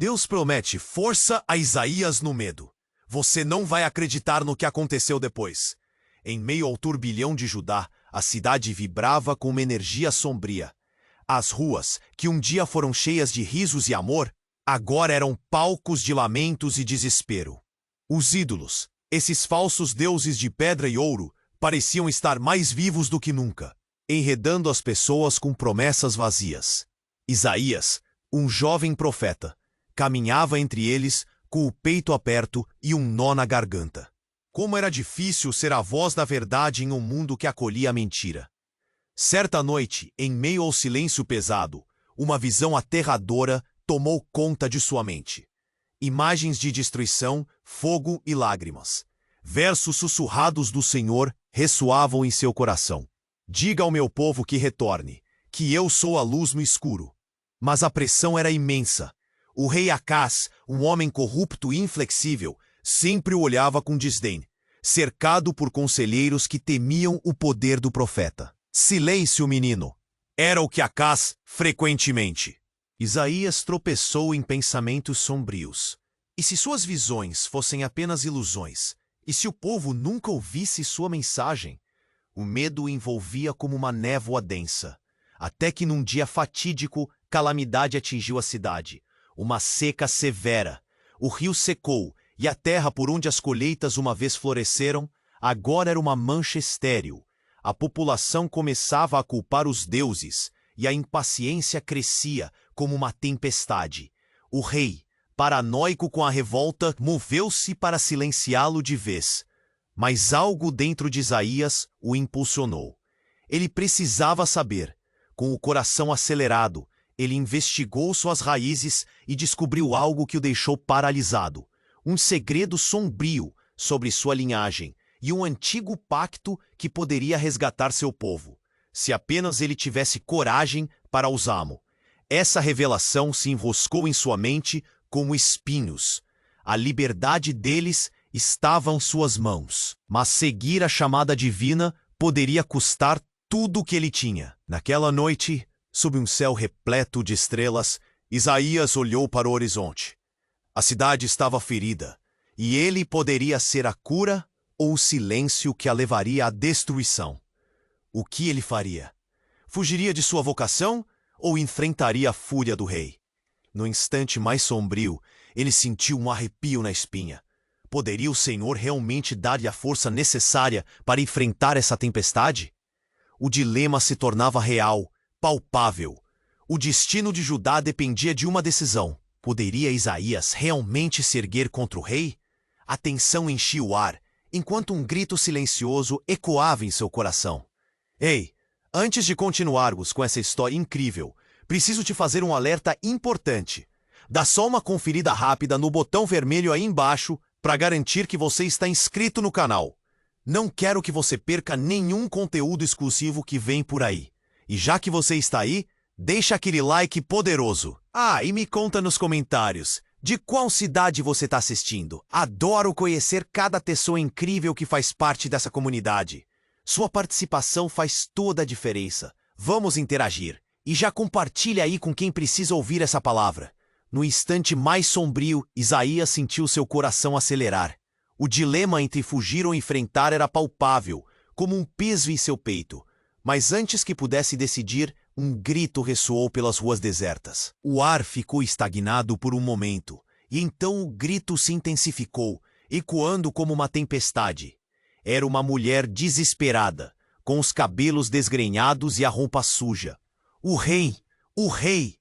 Deus promete força a Isaías no medo. Você não vai acreditar no que aconteceu depois. Em meio ao turbilhão de Judá, a cidade vibrava com uma energia sombria. As ruas, que um dia foram cheias de risos e amor, agora eram palcos de lamentos e desespero. Os ídolos, esses falsos deuses de pedra e ouro, pareciam estar mais vivos do que nunca, enredando as pessoas com promessas vazias. Isaías, um jovem profeta, caminhava entre eles com o peito aberto e um nó na garganta. Como era difícil ser a voz da verdade em um mundo que acolhia a mentira. Certa noite, em meio ao silêncio pesado, uma visão aterradora tomou conta de sua mente. Imagens de destruição, fogo e lágrimas. Versos sussurrados do Senhor ressoavam em seu coração. Diga ao meu povo que retorne, que eu sou a luz no escuro. Mas a pressão era imensa. O rei Acaz, um homem corrupto e inflexível, sempre o olhava com desdém, cercado por conselheiros que temiam o poder do profeta. Silêncio, menino! Era o que Acaz frequentemente. Isaías tropeçou em pensamentos sombrios. E se suas visões fossem apenas ilusões? E se o povo nunca ouvisse sua mensagem? O medo o envolvia como uma névoa densa. Até que num dia fatídico, calamidade atingiu a cidade. Uma seca severa. O rio secou, e a terra por onde as colheitas uma vez floresceram, agora era uma mancha estéril. A população começava a culpar os deuses, e a impaciência crescia como uma tempestade. O rei, paranoico com a revolta, moveu-se para silenciá-lo de vez. Mas algo dentro de Isaías o impulsionou. Ele precisava saber. Com o coração acelerado, ele investigou suas raízes e descobriu algo que o deixou paralisado. Um segredo sombrio sobre sua linhagem e um antigo pacto que poderia resgatar seu povo, se apenas ele tivesse coragem para usá-lo. Essa revelação se enroscou em sua mente como espinhos. A liberdade deles estava em suas mãos, mas seguir a chamada divina poderia custar tudo o que ele tinha. Naquela noite, sob um céu repleto de estrelas, Isaías olhou para o horizonte. A cidade estava ferida, e ele poderia ser a cura ou o silêncio que a levaria à destruição. O que ele faria? Fugiria de sua vocação ou enfrentaria a fúria do rei? No instante mais sombrio, ele sentiu um arrepio na espinha. Poderia o Senhor realmente dar-lhe a força necessária para enfrentar essa tempestade? O dilema se tornava real, palpável. O destino de Judá dependia de uma decisão. Poderia Isaías realmente se erguer contra o rei? A tensão enchia o ar, enquanto um grito silencioso ecoava em seu coração. Ei, antes de continuarmos com essa história incrível, preciso te fazer um alerta importante. Dá só uma conferida rápida no botão vermelho aí embaixo para garantir que você está inscrito no canal. Não quero que você perca nenhum conteúdo exclusivo que vem por aí. E já que você está aí, deixa aquele like poderoso. Ah, e me conta nos comentários, de qual cidade você está assistindo? Adoro conhecer cada pessoa incrível que faz parte dessa comunidade. Sua participação faz toda a diferença. Vamos interagir. E já compartilha aí com quem precisa ouvir essa palavra. No instante mais sombrio, Isaías sentiu seu coração acelerar. O dilema entre fugir ou enfrentar era palpável, como um peso em seu peito. Mas antes que pudesse decidir, um grito ressoou pelas ruas desertas. O ar ficou estagnado por um momento, e então o grito se intensificou, ecoando como uma tempestade. Era uma mulher desesperada, com os cabelos desgrenhados e a roupa suja. O rei! O rei!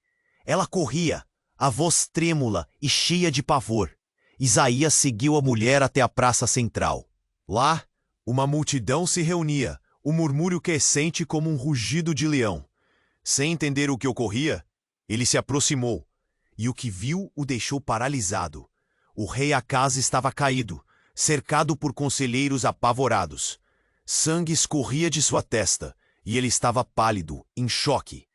Ela corria, a voz trêmula e cheia de pavor. Isaías seguiu a mulher até a praça central. Lá, uma multidão se reunia, o murmúrio crescente como um rugido de leão. Sem entender o que ocorria, ele se aproximou, e o que viu o deixou paralisado. O rei Acaz estava caído, cercado por conselheiros apavorados. Sangue escorria de sua testa, e ele estava pálido, em choque.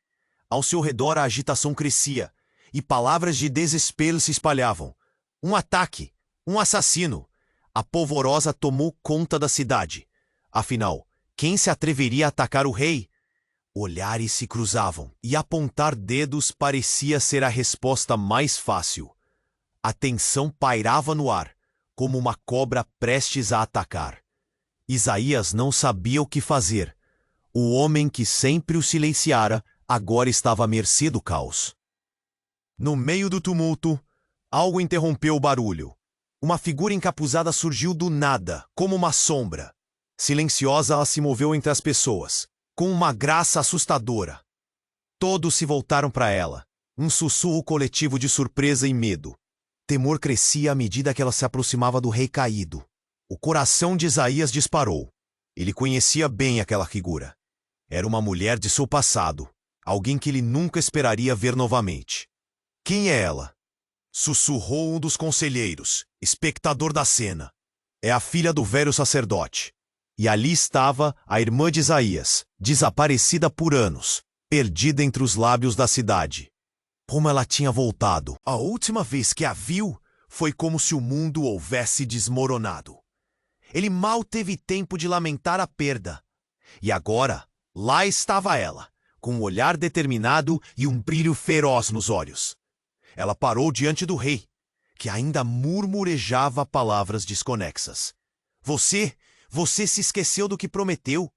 Ao seu redor a agitação crescia, e palavras de desespero se espalhavam. Um ataque! Um assassino! A polvorosa tomou conta da cidade. Afinal, quem se atreveria a atacar o rei? Olhares se cruzavam, e apontar dedos parecia ser a resposta mais fácil. A tensão pairava no ar, como uma cobra prestes a atacar. Isaías não sabia o que fazer. O homem que sempre o silenciara agora estava à mercê do caos. No meio do tumulto, algo interrompeu o barulho. Uma figura encapuzada surgiu do nada, como uma sombra. Silenciosa, ela se moveu entre as pessoas, com uma graça assustadora. Todos se voltaram para ela, um sussurro coletivo de surpresa e medo. Temor crescia à medida que ela se aproximava do rei caído. O coração de Isaías disparou. Ele conhecia bem aquela figura. Era uma mulher de seu passado, alguém que ele nunca esperaria ver novamente. Quem é ela? Sussurrou um dos conselheiros, espectador da cena. É a filha do velho sacerdote. E ali estava a irmã de Isaías, desaparecida por anos, perdida entre os lábios da cidade. Como ela tinha voltado. A última vez que a viu, foi como se o mundo houvesse desmoronado. Ele mal teve tempo de lamentar a perda. E agora, lá estava ela, com um olhar determinado e um brilho feroz nos olhos. Ela parou diante do rei, que ainda murmurejava palavras desconexas. Você se esqueceu do que prometeu.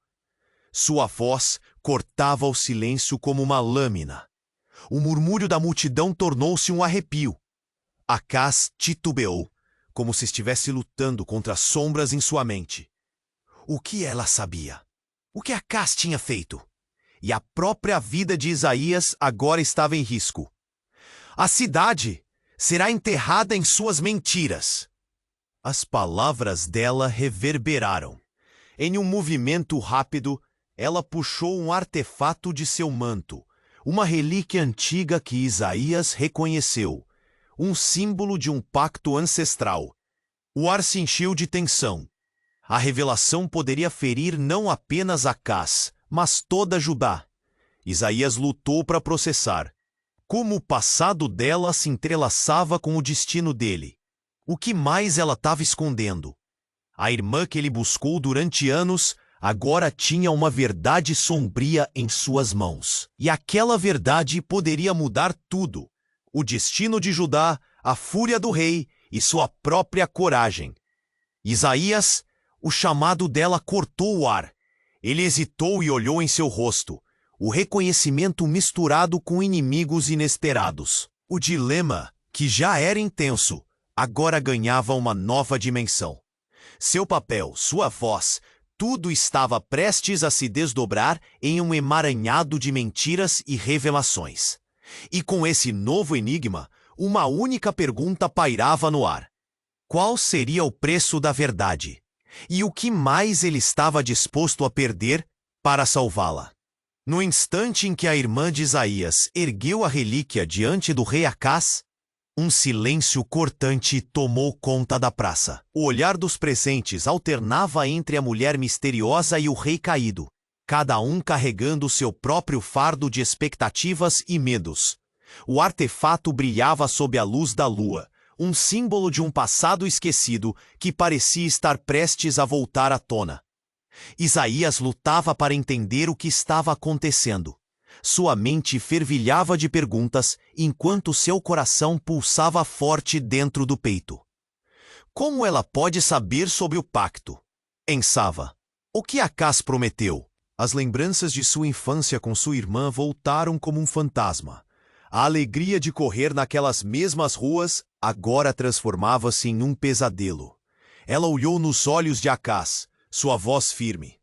Sua voz cortava o silêncio como uma lâmina. O murmúrio da multidão tornou-se um arrepio. Acaz titubeou, como se estivesse lutando contra sombras em sua mente. O que ela sabia? O que Acaz tinha feito? E a própria vida de Isaías agora estava em risco. A cidade será enterrada em suas mentiras. As palavras dela reverberaram. Em um movimento rápido, ela puxou um artefato de seu manto, uma relíquia antiga que Isaías reconheceu, um símbolo de um pacto ancestral. O ar se encheu de tensão. A revelação poderia ferir não apenas Acaz, mas toda Judá. Isaías lutou para processar. Como o passado dela se entrelaçava com o destino dele. O que mais ela estava escondendo? A irmã que ele buscou durante anos agora tinha uma verdade sombria em suas mãos. E aquela verdade poderia mudar tudo. O destino de Judá, a fúria do rei e sua própria coragem. Isaías, o chamado dela cortou o ar. Ele hesitou e olhou em seu rosto. O reconhecimento misturado com inimigos inesperados. O dilema, que já era intenso, agora ganhava uma nova dimensão. Seu papel, sua voz, tudo estava prestes a se desdobrar em um emaranhado de mentiras e revelações. E com esse novo enigma, uma única pergunta pairava no ar. Qual seria o preço da verdade? E o que mais ele estava disposto a perder para salvá-la? No instante em que a irmã de Isaías ergueu a relíquia diante do rei Acaz, um silêncio cortante tomou conta da praça. O olhar dos presentes alternava entre a mulher misteriosa e o rei caído, cada um carregando seu próprio fardo de expectativas e medos. O artefato brilhava sob a luz da lua, um símbolo de um passado esquecido que parecia estar prestes a voltar à tona. Isaías lutava para entender o que estava acontecendo. Sua mente fervilhava de perguntas, enquanto seu coração pulsava forte dentro do peito. Como ela pode saber sobre o pacto? Pensava. O que Acaz prometeu? As lembranças de sua infância com sua irmã voltaram como um fantasma. A alegria de correr naquelas mesmas ruas agora transformava-se em um pesadelo. Ela olhou nos olhos de Acaz, sua voz firme.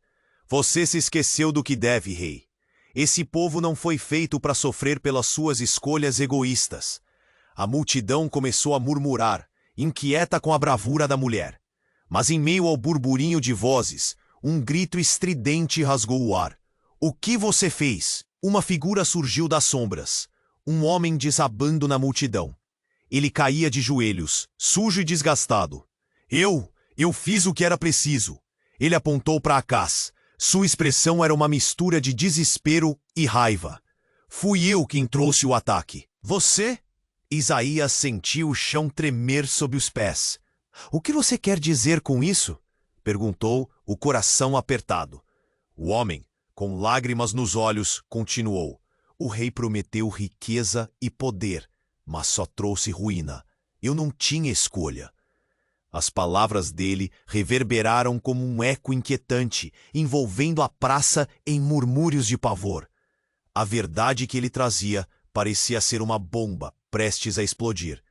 Você se esqueceu do que deve, rei. Esse povo não foi feito para sofrer pelas suas escolhas egoístas. A multidão começou a murmurar, inquieta com a bravura da mulher. Mas em meio ao burburinho de vozes, um grito estridente rasgou o ar. O que você fez? Uma figura surgiu das sombras. Um homem desabando na multidão. Ele caía de joelhos, sujo e desgastado. Eu fiz o que era preciso. Ele apontou para Acaz. Sua expressão era uma mistura de desespero e raiva. Fui eu quem trouxe o ataque. Você? Isaías sentiu o chão tremer sob os pés. O que você quer dizer com isso? Perguntou, o coração apertado. O homem, com lágrimas nos olhos, continuou. O rei prometeu riqueza e poder, mas só trouxe ruína. Eu não tinha escolha. As palavras dele reverberaram como um eco inquietante, envolvendo a praça em murmúrios de pavor. A verdade que ele trazia parecia ser uma bomba prestes a explodir.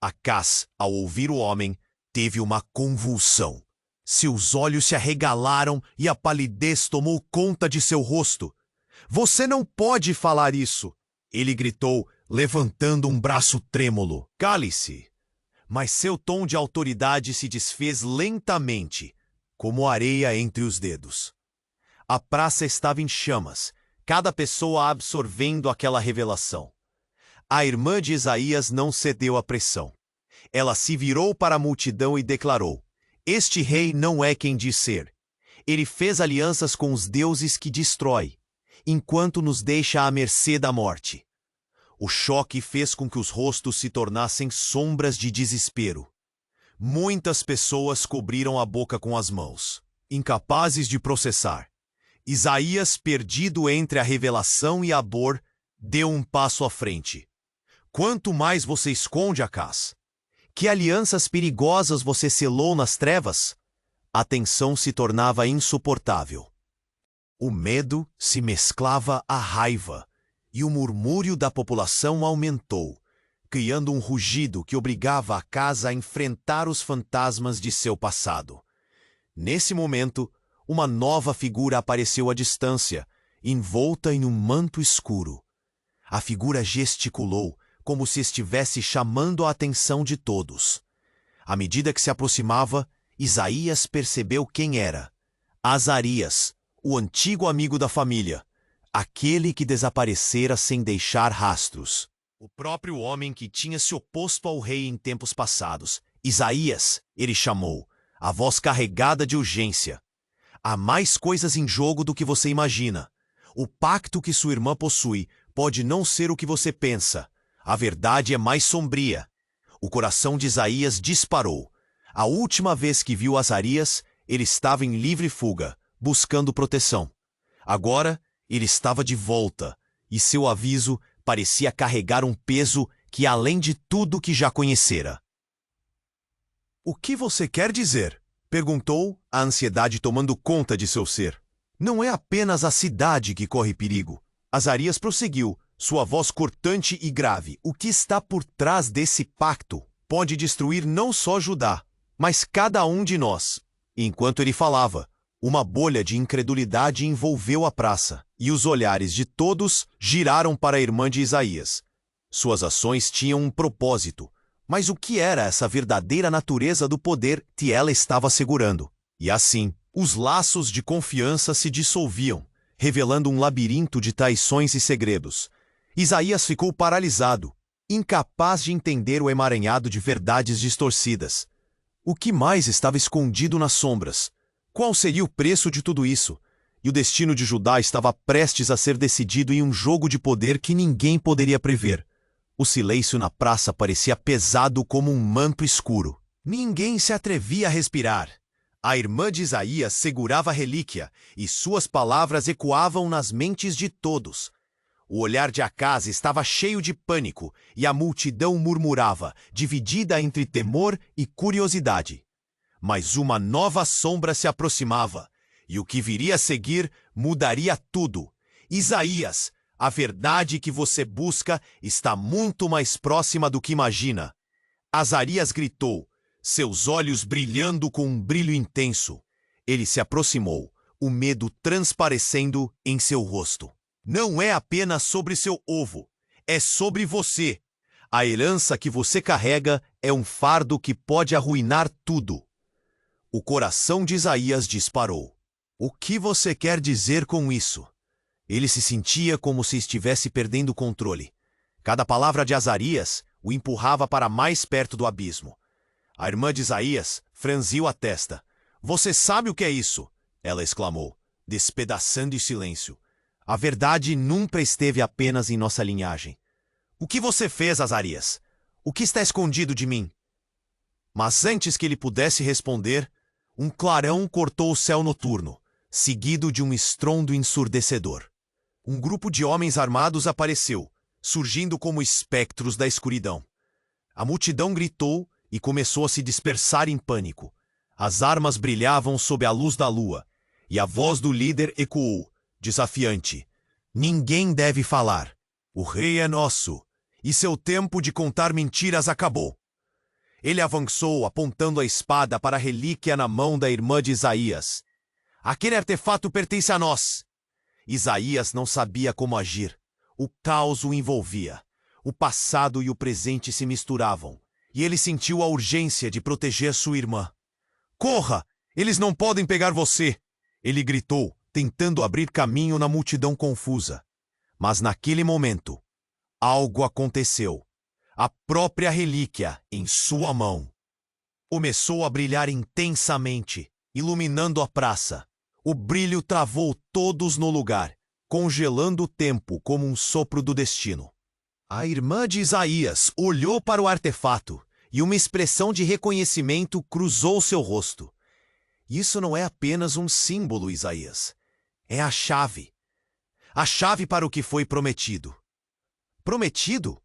Acaz, ao ouvir o homem, teve uma convulsão. Seus olhos se arregalaram e a palidez tomou conta de seu rosto. "Você não pode falar isso!" ele gritou, levantando um braço trêmulo. "Cale-se!" Mas seu tom de autoridade se desfez lentamente, como areia entre os dedos. A praça estava em chamas, cada pessoa absorvendo aquela revelação. A irmã de Isaías não cedeu à pressão. Ela se virou para a multidão e declarou: "Este rei não é quem diz ser. Ele fez alianças com os deuses que destrói, enquanto nos deixa à mercê da morte." O choque fez com que os rostos se tornassem sombras de desespero. Muitas pessoas cobriram a boca com as mãos, incapazes de processar. Isaías, perdido entre a revelação e a dor, deu um passo à frente. "Quanto mais você esconde, Acaz? Que alianças perigosas você selou nas trevas?" A tensão se tornava insuportável. O medo se mesclava à raiva, e o murmúrio da população aumentou, criando um rugido que obrigava Acaz a enfrentar os fantasmas de seu passado. Nesse momento, uma nova figura apareceu à distância, envolta em um manto escuro. A figura gesticulou, como se estivesse chamando a atenção de todos. À medida que se aproximava, Isaías percebeu quem era: Azarias, o antigo amigo da família, aquele que desaparecera sem deixar rastros. O próprio homem que tinha se oposto ao rei em tempos passados. "Isaías", ele chamou, a voz carregada de urgência. "Há mais coisas em jogo do que você imagina. O pacto que sua irmã possui pode não ser o que você pensa. A verdade é mais sombria." O coração de Isaías disparou. A última vez que viu Azarias, ele estava em livre fuga, buscando proteção. Agora, ele estava de volta, e seu aviso parecia carregar um peso que além de tudo que já conhecera. "O que você quer dizer?" perguntou, a ansiedade tomando conta de seu ser. "Não é apenas a cidade que corre perigo." Azarias prosseguiu, sua voz cortante e grave. "O que está por trás desse pacto pode destruir não só Judá, mas cada um de nós." Enquanto ele falava, uma bolha de incredulidade envolveu a praça, e os olhares de todos giraram para a irmã de Isaías. Suas ações tinham um propósito, mas o que era essa verdadeira natureza do poder que ela estava segurando? E assim, os laços de confiança se dissolviam, revelando um labirinto de traições e segredos. Isaías ficou paralisado, incapaz de entender o emaranhado de verdades distorcidas. O que mais estava escondido nas sombras? Qual seria o preço de tudo isso? E o destino de Judá estava prestes a ser decidido em um jogo de poder que ninguém poderia prever. O silêncio na praça parecia pesado como um manto escuro. Ninguém se atrevia a respirar. A irmã de Isaías segurava a relíquia, e suas palavras ecoavam nas mentes de todos. O olhar de Acaz estava cheio de pânico, e a multidão murmurava, dividida entre temor e curiosidade. Mas uma nova sombra se aproximava, e o que viria a seguir mudaria tudo. "Isaías, a verdade que você busca está muito mais próxima do que imagina." Azarias gritou, seus olhos brilhando com um brilho intenso. Ele se aproximou, o medo transparecendo em seu rosto. "Não é apenas sobre seu ovo, é sobre você. A herança que você carrega é um fardo que pode arruinar tudo." O coração de Isaías disparou. "O que você quer dizer com isso?" Ele se sentia como se estivesse perdendo o controle. Cada palavra de Azarias o empurrava para mais perto do abismo. A irmã de Isaías franziu a testa. "Você sabe o que é isso?" ela exclamou, despedaçando o silêncio. "A verdade nunca esteve apenas em nossa linhagem." "O que você fez, Azarias? O que está escondido de mim?" Mas antes que ele pudesse responder, um clarão cortou o céu noturno, seguido de um estrondo ensurdecedor. Um grupo de homens armados apareceu, surgindo como espectros da escuridão. A multidão gritou e começou a se dispersar em pânico. As armas brilhavam sob a luz da lua, e a voz do líder ecoou, desafiante. Ninguém deve falar. O rei é nosso, e seu tempo de contar mentiras acabou. Ele avançou, apontando a espada para a relíquia na mão da irmã de Isaías. Aquele artefato pertence a nós. Isaías não sabia como agir. O caos o envolvia. O passado e o presente se misturavam, e ele sentiu a urgência de proteger sua irmã. Corra! Eles não podem pegar você! Ele gritou, tentando abrir caminho na multidão confusa. Mas naquele momento, algo aconteceu. A própria relíquia, em sua mão, começou a brilhar intensamente, iluminando a praça. O brilho travou todos no lugar, congelando o tempo como um sopro do destino. A irmã de Isaías olhou para o artefato e uma expressão de reconhecimento cruzou seu rosto. Isso não é apenas um símbolo, Isaías. É a chave. A chave para o que foi prometido. Prometido?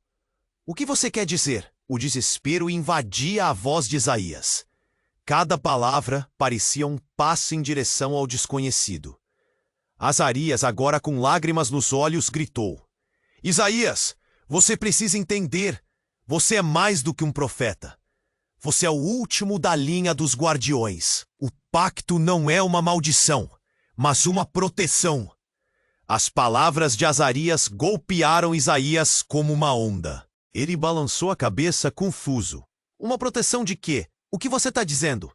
O que você quer dizer? O desespero invadia a voz de Isaías. Cada palavra parecia um passo em direção ao desconhecido. Azarias, agora com lágrimas nos olhos, gritou. Isaías, você precisa entender. Você é mais do que um profeta. Você é o último da linha dos guardiões. O pacto não é uma maldição, mas uma proteção. As palavras de Azarias golpearam Isaías como uma onda. Ele balançou a cabeça confuso. Uma proteção de quê? O que você está dizendo?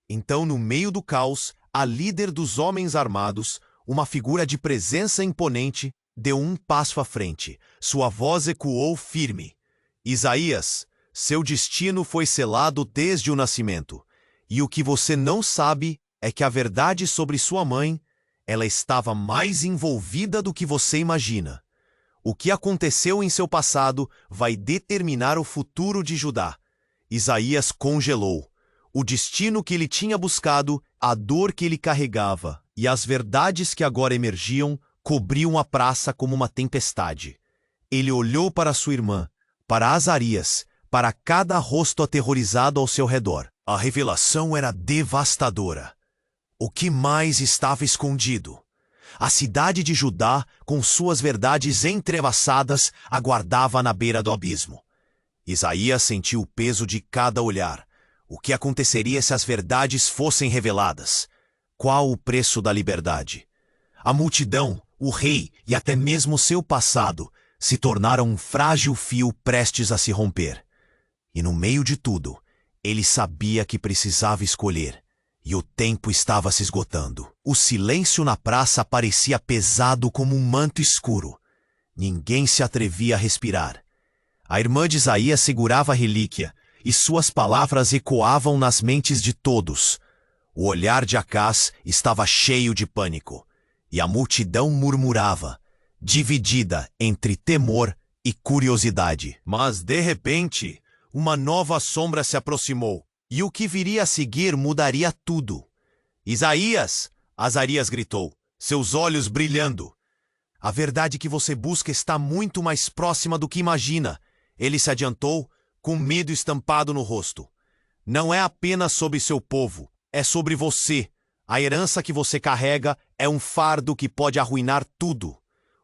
Então, no meio do caos, a líder dos homens armados, uma figura de presença imponente, deu um passo à frente. Sua voz ecoou firme. Isaías, seu destino foi selado desde o nascimento. E o que você não sabe é que a verdade sobre sua mãe, ela estava mais envolvida do que você imagina. O que aconteceu em seu passado vai determinar o futuro de Judá. Isaías congelou. O destino que ele tinha buscado, a dor que ele carregava e as verdades que agora emergiam cobriam a praça como uma tempestade. Ele olhou para sua irmã, para Azarias, para cada rosto aterrorizado ao seu redor. A revelação era devastadora. O que mais estava escondido? A cidade de Judá, com suas verdades entrelaçadas, aguardava na beira do abismo. Isaías sentiu o peso de cada olhar. O que aconteceria se as verdades fossem reveladas? Qual o preço da liberdade? A multidão, o rei e até mesmo seu passado se tornaram um frágil fio prestes a se romper. E no meio de tudo, ele sabia que precisava escolher. E o tempo estava se esgotando. O silêncio na praça parecia pesado como um manto escuro. Ninguém se atrevia a respirar. A irmã de Isaías segurava a relíquia, e suas palavras ecoavam nas mentes de todos. O olhar de Acás estava cheio de pânico, e a multidão murmurava, dividida entre temor e curiosidade. Mas, de repente, uma nova sombra se aproximou. E o que viria a seguir mudaria tudo. Isaías! Azarias gritou, seus olhos brilhando. A verdade que você busca está muito mais próxima do que imagina. Ele se adiantou, com medo estampado no rosto. Não é apenas sobre seu povo, é sobre você. A herança que você carrega é um fardo que pode arruinar tudo.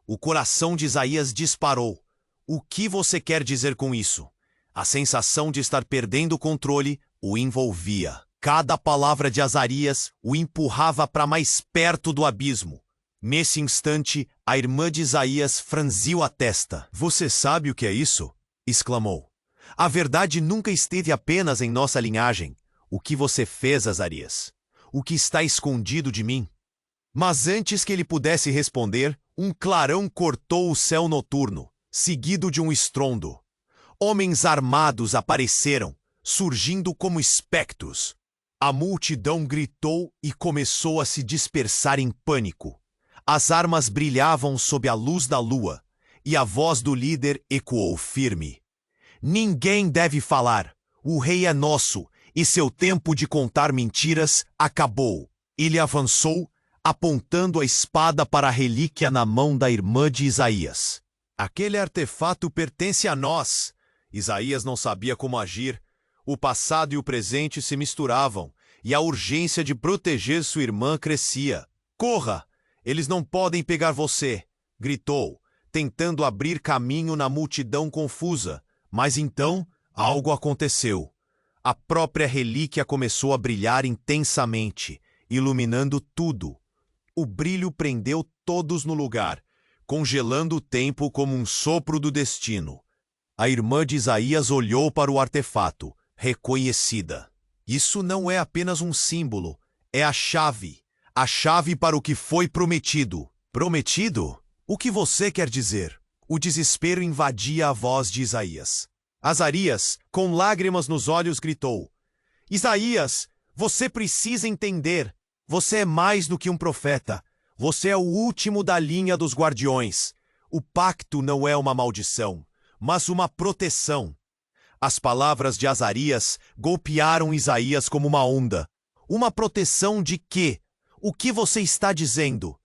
O coração de Isaías disparou. O que você quer dizer com isso? A sensação de estar perdendo o controle o envolvia. Cada palavra de Azarias o empurrava para mais perto do abismo. Nesse instante, a irmã de Isaías franziu a testa. Você sabe o que é isso? Exclamou. A verdade nunca esteve apenas em nossa linhagem. O que você fez, Azarias? O que está escondido de mim? Mas antes que ele pudesse responder, um clarão cortou o céu noturno, seguido de um estrondo. Homens armados apareceram, surgindo como espectros. A multidão gritou e começou a se dispersar em pânico. As armas brilhavam sob a luz da lua, e a voz do líder ecoou firme. Ninguém deve falar. O rei é nosso, e seu tempo de contar mentiras acabou. Ele avançou, apontando a espada para a relíquia na mão da irmã de Isaías. Aquele artefato pertence a nós. Isaías não sabia como agir. O passado e o presente se misturavam, e a urgência de proteger sua irmã crescia. "Corra! Eles não podem pegar você!" gritou, tentando abrir caminho na multidão confusa. Mas então, algo aconteceu. A própria relíquia começou a brilhar intensamente, iluminando tudo. O brilho prendeu todos no lugar, congelando o tempo como um sopro do destino. A irmã de Isaías olhou para o artefato, reconhecida. Isso não é apenas um símbolo, é a chave para o que foi prometido. Prometido? O que você quer dizer? O desespero invadia a voz de Isaías. Azarias, com lágrimas nos olhos, gritou: "Isaías, você precisa entender. Você é mais do que um profeta. Você é o último da linha dos guardiões. O pacto não é uma maldição, mas uma proteção." As palavras de Azarias golpearam Isaías como uma onda. "Uma proteção de quê? O que você está dizendo?"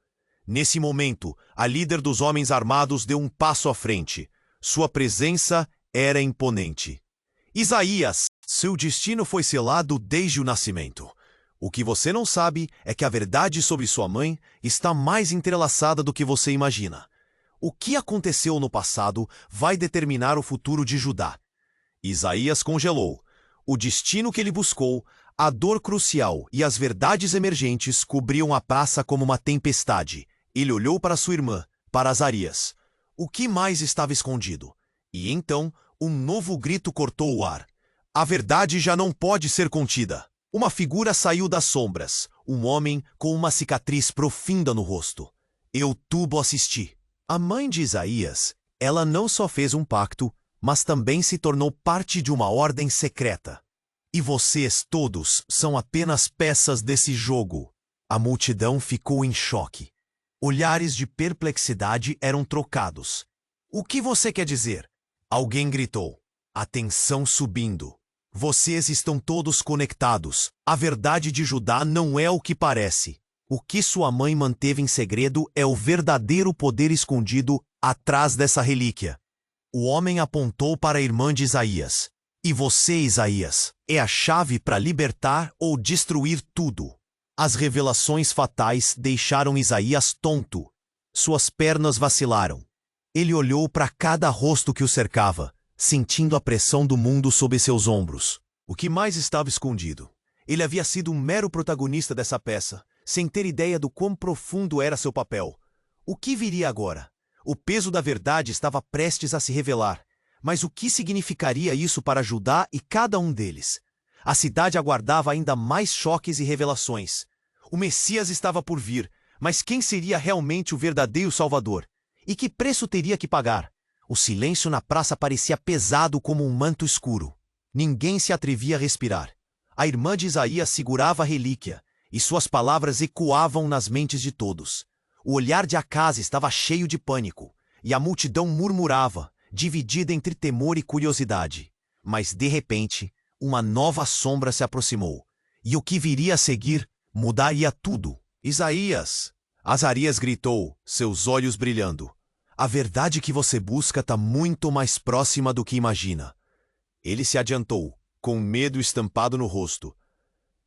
Nesse momento, a líder dos homens armados deu um passo à frente. Sua presença era imponente. "Isaías, seu destino foi selado desde o nascimento. O que você não sabe é que a verdade sobre sua mãe está mais entrelaçada do que você imagina. O que aconteceu no passado vai determinar o futuro de Judá." Isaías congelou. O destino que ele buscou, a dor crucial e as verdades emergentes cobriam a praça como uma tempestade. Ele olhou para sua irmã, para Azarias. O que mais estava escondido? E então, um novo grito cortou o ar. A verdade já não pode ser contida. Uma figura saiu das sombras, um homem com uma cicatriz profunda no rosto. Eutubo assisti. A mãe de Isaías, ela não só fez um pacto, mas também se tornou parte de uma ordem secreta. E vocês todos são apenas peças desse jogo. A multidão ficou em choque. Olhares de perplexidade eram trocados. "O que você quer dizer?" Alguém gritou. A tensão subindo. "Vocês estão todos conectados. A verdade de Judá não é o que parece. O que sua mãe manteve em segredo é o verdadeiro poder escondido atrás dessa relíquia." O homem apontou para a irmã de Isaías. "E você, Isaías, é a chave para libertar ou destruir tudo." As revelações fatais deixaram Isaías tonto. Suas pernas vacilaram. Ele olhou para cada rosto que o cercava, sentindo a pressão do mundo sob seus ombros. O que mais estava escondido? Ele havia sido um mero protagonista dessa peça, sem ter ideia do quão profundo era seu papel. O que viria agora? O peso da verdade estava prestes a se revelar. Mas o que significaria isso para Judá e cada um deles? A cidade aguardava ainda mais choques e revelações. O Messias estava por vir, mas quem seria realmente o verdadeiro Salvador? E que preço teria que pagar? O silêncio na praça parecia pesado como um manto escuro. Ninguém se atrevia a respirar. A irmã de Isaías segurava a relíquia, e suas palavras ecoavam nas mentes de todos. O olhar de Acaz estava cheio de pânico, e a multidão murmurava, dividida entre temor e curiosidade. Mas, de repente, uma nova sombra se aproximou, e o que viria a seguir mudaria tudo. "Isaías!" Azarias gritou, seus olhos brilhando. "A verdade que você busca está muito mais próxima do que imagina." Ele se adiantou, com medo estampado no rosto.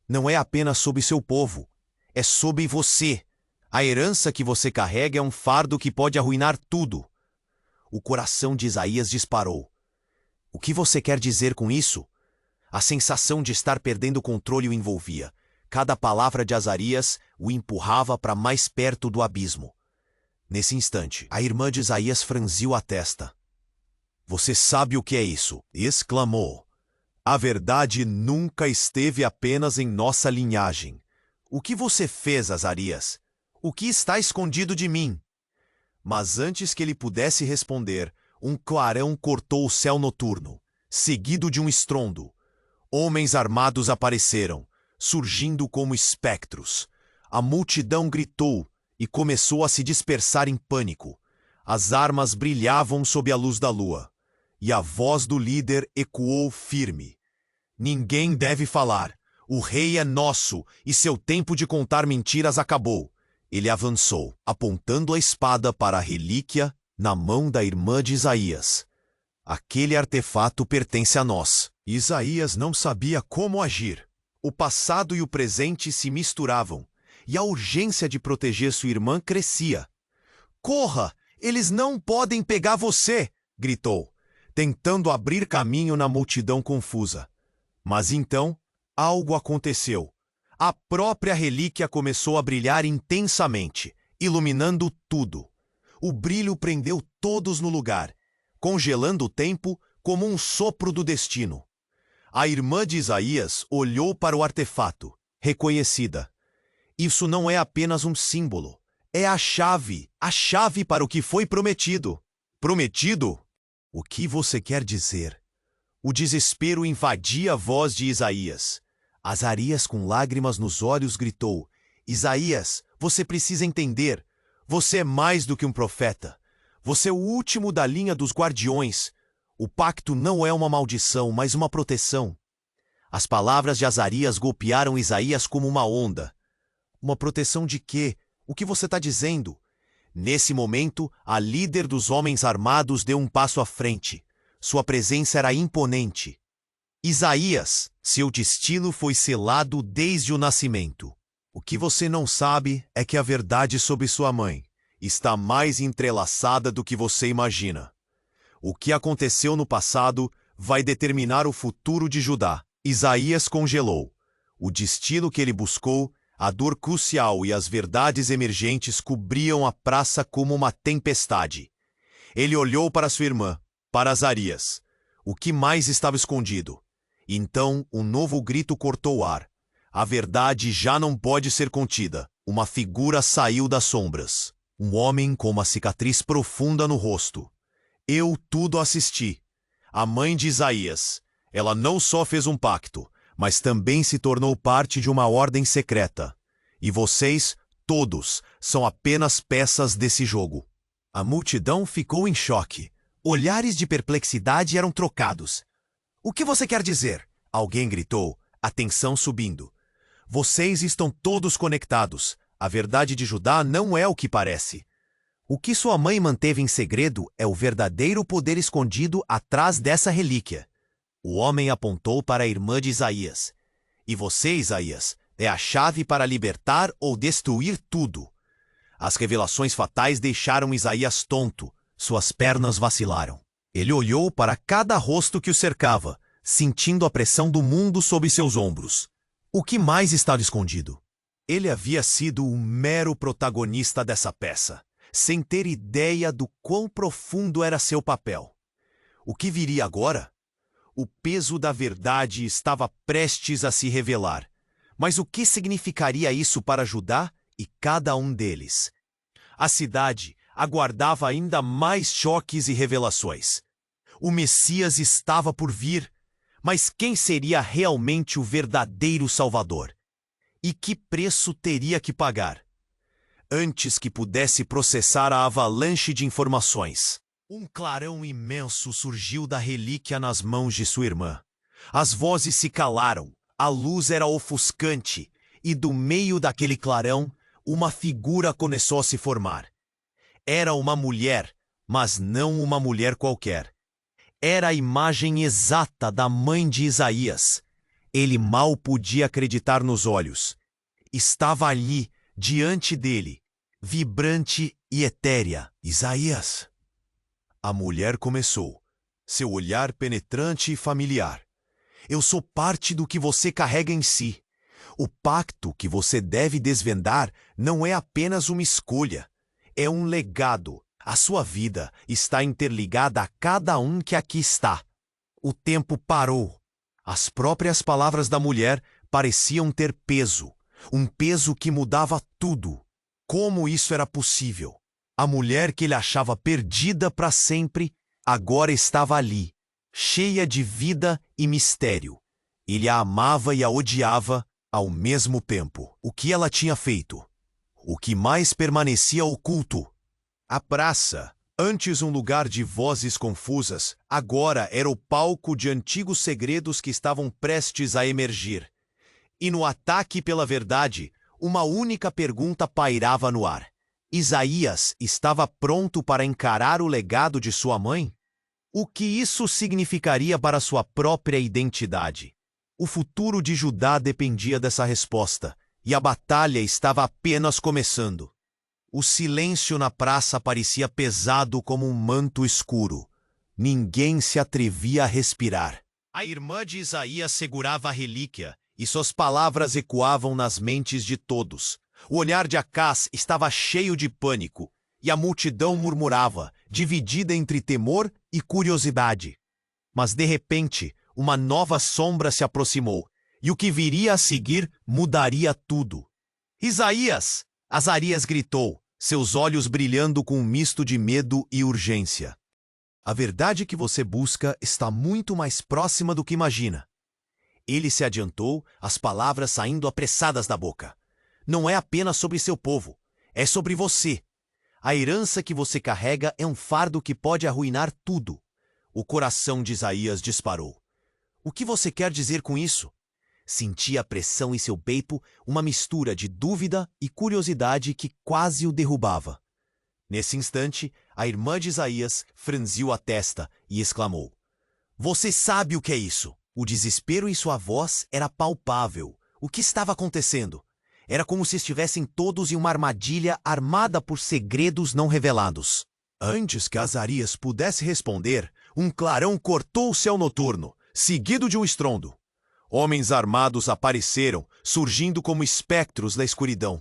"Não é apenas sobre seu povo, é sobre você. A herança que você carrega é um fardo que pode arruinar tudo." O coração de Isaías disparou. "O que você quer dizer com isso?" A sensação de estar perdendo o controle o envolvia. Cada palavra de Azarias o empurrava para mais perto do abismo. Nesse instante, a irmã de Isaías franziu a testa. "Você sabe o que é isso?" exclamou. "A verdade nunca esteve apenas em nossa linhagem. O que você fez, Azarias? O que está escondido de mim?" Mas antes que ele pudesse responder, um clarão cortou o céu noturno, seguido de um estrondo. Homens armados apareceram, surgindo como espectros. A multidão gritou e começou a se dispersar em pânico. As armas brilhavam sob a luz da lua, e a voz do líder ecoou firme. "Ninguém deve falar. O rei é nosso, e seu tempo de contar mentiras acabou." Ele avançou, apontando a espada para a relíquia na mão da irmã de Isaías. Aquele artefato pertence a nós. Isaías não sabia como agir. O passado e o presente se misturavam, e a urgência de proteger sua irmã crescia. Corra! Eles não podem pegar você! Gritou, tentando abrir caminho na multidão confusa. Mas então, algo aconteceu. A própria relíquia começou a brilhar intensamente, iluminando tudo. O brilho prendeu todos no lugar, congelando o tempo como um sopro do destino. A irmã de Isaías olhou para o artefato, reconhecida. Isso não é apenas um símbolo. É a chave para o que foi prometido. Prometido? O que você quer dizer? O desespero invadia a voz de Isaías. Azarias, com lágrimas nos olhos, gritou: Isaías, você precisa entender. Você é mais do que um profeta. Você é o último da linha dos guardiões. O pacto não é uma maldição, mas uma proteção. As palavras de Azarias golpearam Isaías como uma onda. Uma proteção de quê? O que você está dizendo? Nesse momento, a líder dos homens armados deu um passo à frente. Sua presença era imponente. Isaías, seu destino foi selado desde o nascimento. O que você não sabe é que a verdade sobre sua mãe está mais entrelaçada do que você imagina. O que aconteceu no passado vai determinar o futuro de Judá. Isaías congelou. O destino que ele buscou, a dor crucial e as verdades emergentes cobriam a praça como uma tempestade. Ele olhou para sua irmã, para Azarias. O que mais estava escondido? Então, um novo grito cortou o ar. A verdade já não pode ser contida. Uma figura saiu das sombras. Um homem com uma cicatriz profunda no rosto. Eu tudo assisti. A mãe de Isaías. Ela não só fez um pacto, mas também se tornou parte de uma ordem secreta. E vocês, todos, são apenas peças desse jogo. A multidão ficou em choque. Olhares de perplexidade eram trocados. O que você quer dizer? Alguém gritou, a tensão subindo. Vocês estão todos conectados. A verdade de Judá não é o que parece. O que sua mãe manteve em segredo é o verdadeiro poder escondido atrás dessa relíquia. O homem apontou para a irmã de Isaías. E você, Isaías, é a chave para libertar ou destruir tudo. As revelações fatais deixaram Isaías tonto. Suas pernas vacilaram. Ele olhou para cada rosto que o cercava, sentindo a pressão do mundo sob seus ombros. O que mais estava escondido? Ele havia sido um mero protagonista dessa peça, sem ter ideia do quão profundo era seu papel. O que viria agora? O peso da verdade estava prestes a se revelar. Mas o que significaria isso para Judá e cada um deles? A cidade aguardava ainda mais choques e revelações. O Messias estava por vir, mas quem seria realmente o verdadeiro Salvador? E que preço teria que pagar? Antes que pudesse processar a avalanche de informações, um clarão imenso surgiu da relíquia nas mãos de sua irmã. As vozes se calaram, a luz era ofuscante, e do meio daquele clarão, uma figura começou a se formar. Era uma mulher, mas não uma mulher qualquer. Era a imagem exata da mãe de Isaías. Ele mal podia acreditar nos olhos. Estava ali, diante dele, vibrante e etérea. Isaías. A mulher começou, seu olhar penetrante e familiar. Eu sou parte do que você carrega em si. O pacto que você deve desvendar não é apenas uma escolha. É um legado. A sua vida está interligada a cada um que aqui está. O tempo parou. As próprias palavras da mulher pareciam ter peso. Um peso que mudava tudo. Como isso era possível? A mulher que ele achava perdida para sempre, agora estava ali, cheia de vida e mistério. Ele a amava e a odiava ao mesmo tempo. O que ela tinha feito? O que mais permanecia oculto? A praça, antes um lugar de vozes confusas, agora era o palco de antigos segredos que estavam prestes a emergir. E no ataque pela verdade, uma única pergunta pairava no ar. Isaías estava pronto para encarar o legado de sua mãe? O que isso significaria para sua própria identidade? O futuro de Judá dependia dessa resposta, e a batalha estava apenas começando. O silêncio na praça parecia pesado como um manto escuro. Ninguém se atrevia a respirar. A irmã de Isaías segurava a relíquia, e suas palavras ecoavam nas mentes de todos. O olhar de Acás estava cheio de pânico, e a multidão murmurava, dividida entre temor e curiosidade. Mas, de repente, uma nova sombra se aproximou, e o que viria a seguir mudaria tudo. Isaías! Azarias gritou, seus olhos brilhando com um misto de medo e urgência. A verdade que você busca está muito mais próxima do que imagina. Ele se adiantou, as palavras saindo apressadas da boca. Não é apenas sobre seu povo, é sobre você. A herança que você carrega é um fardo que pode arruinar tudo. O coração de Isaías disparou. O que você quer dizer com isso? Sentia a pressão em seu peito, uma mistura de dúvida e curiosidade que quase o derrubava. Nesse instante, a irmã de Isaías franziu a testa e exclamou: Você sabe o que é isso? O desespero em sua voz era palpável. O que estava acontecendo? Era como se estivessem todos em uma armadilha armada por segredos não revelados. Antes que Azarias pudesse responder, um clarão cortou o céu noturno, seguido de um estrondo. Homens armados apareceram, surgindo como espectros da escuridão.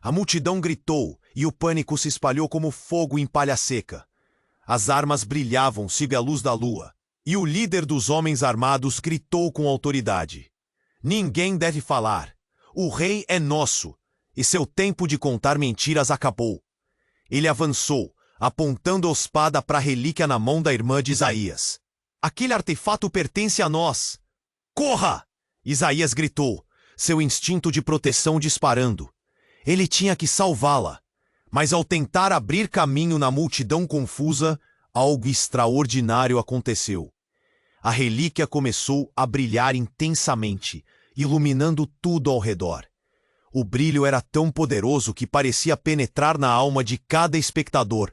A multidão gritou e o pânico se espalhou como fogo em palha seca. As armas brilhavam sob a luz da lua, e o líder dos homens armados gritou com autoridade: Ninguém deve falar. O rei é nosso, e seu tempo de contar mentiras acabou. Ele avançou, apontando a espada para a relíquia na mão da irmã de Isaías. Aquele artefato pertence a nós. Corra! Isaías gritou, seu instinto de proteção disparando. Ele tinha que salvá-la, mas ao tentar abrir caminho na multidão confusa, algo extraordinário aconteceu. A relíquia começou a brilhar intensamente, iluminando tudo ao redor. O brilho era tão poderoso que parecia penetrar na alma de cada espectador,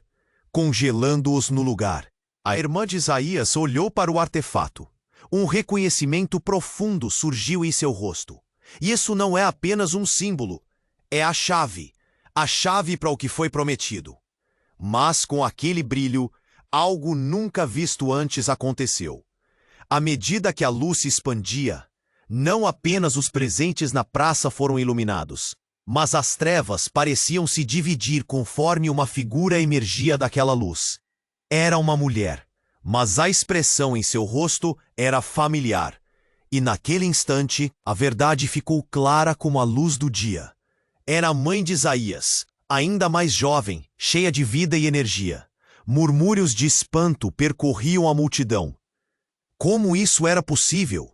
congelando-os no lugar. A irmã de Isaías olhou para o artefato. Um reconhecimento profundo surgiu em seu rosto. E isso não é apenas um símbolo, é a chave para o que foi prometido. Mas com aquele brilho, algo nunca visto antes aconteceu. À medida que a luz se expandia, não apenas os presentes na praça foram iluminados, mas as trevas pareciam se dividir conforme uma figura emergia daquela luz. Era uma mulher, mas a expressão em seu rosto era familiar. E naquele instante, a verdade ficou clara como a luz do dia. Era a mãe de Isaías, ainda mais jovem, cheia de vida e energia. Murmúrios de espanto percorriam a multidão. Como isso era possível?